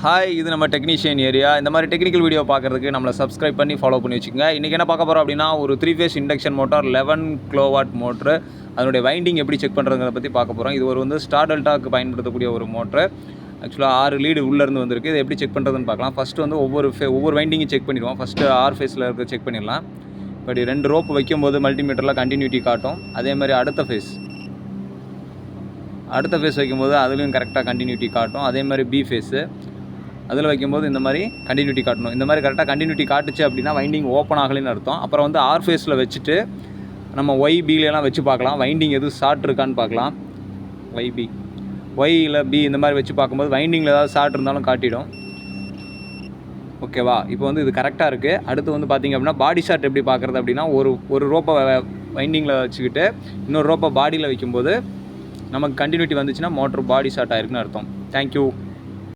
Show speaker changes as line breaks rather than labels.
Hi, இது நம்ம technician area. இந்த மாதிரி டெக்னிக்கல் வீடியோ பார்க்குறதுக்கு நம்மளை சப்ஸ்கிரைப் பண்ணி ஃபாலோ பண்ணி வச்சுக்கோங்க. இன்றைக்கி என்ன பார்க்க போகிறோம் அப்படின்னா, ஒரு 3 face induction motor 11 kilowatt motor. அதனுடைய வைண்டிங் எப்படி செக் பண்ணுறதுங்கிறத பற்றி பார்க்க போகிறோம். இது ஒரு ஸ்டார் டெல்டாக்கு பயன்படுத்தக்கூடிய ஒரு மோட்ரு. ஆக்சுவலாக 6 லீடு உள்ளேருந்து வந்திருக்கு. இது எப்படி செக் பண்ணுறதுன்னு பார்க்கலாம். ஃபஸ்ட்டு வந்து ஒவ்வொரு வைண்டிங்கும் செக் பண்ணிடுவோம். ஃபஸ்ட்டு ஆர் ஃபேஸில் இருக்க செக் பண்ணிடலாம். இப்படி 2 ரோப்பு வைக்கும்போது மல்டிமீட்டரில் கண்டினியூட்டி காட்டும். அதே மாதிரி அடுத்த ஃபேஸ் வைக்கும்போது அதுலேயும் கரெக்டாக கண்டினியூட்டி காட்டும். அதே மாதிரி பி ஃபேஸு அதில் வைக்கும்போது இந்த மாதிரி கண்டினியூட்டி காட்டணும். இந்த மாதிரி கரெக்டாக கண்டினியூட்டி காட்டுச்சு அப்படின்னா வைண்டிங் ஓப்பன் ஆகலைன்னு அர்த்தம். அப்புறம் வந்து ஆர் ஃபேஸில் வச்சுட்டு நம்ம ஒய்பிலாம் வச்சு பார்க்கலாம். வைண்டிங் எதுவும் ஷார்ட் இருக்கான்னு பார்க்கலாம். ஒய்யில் பி இந்த மாதிரி வச்சு பார்க்கும்போது வைண்டிங்கில் ஏதாவது ஷார்ட் இருந்தாலும் காட்டிடும். ஓகேவா? இப்போ வந்து இது கரெக்டாக இருக்குது. அடுத்து வந்து பார்த்திங்க அப்படின்னா பாடி ஷார்ட் எப்படி பார்க்குறது அப்படின்னா, ஒரு ரோப்பை வைண்டிங்கில் வச்சுக்கிட்டு இன்னொரு ரோப்பை பாடியில் வைக்கும்போது நமக்கு கண்டினியூட்டி வந்துச்சுன்னா மோட்ரு பாடி ஷார்ட் ஆயிருக்குன்னு அர்த்தம். தேங்க்யூ.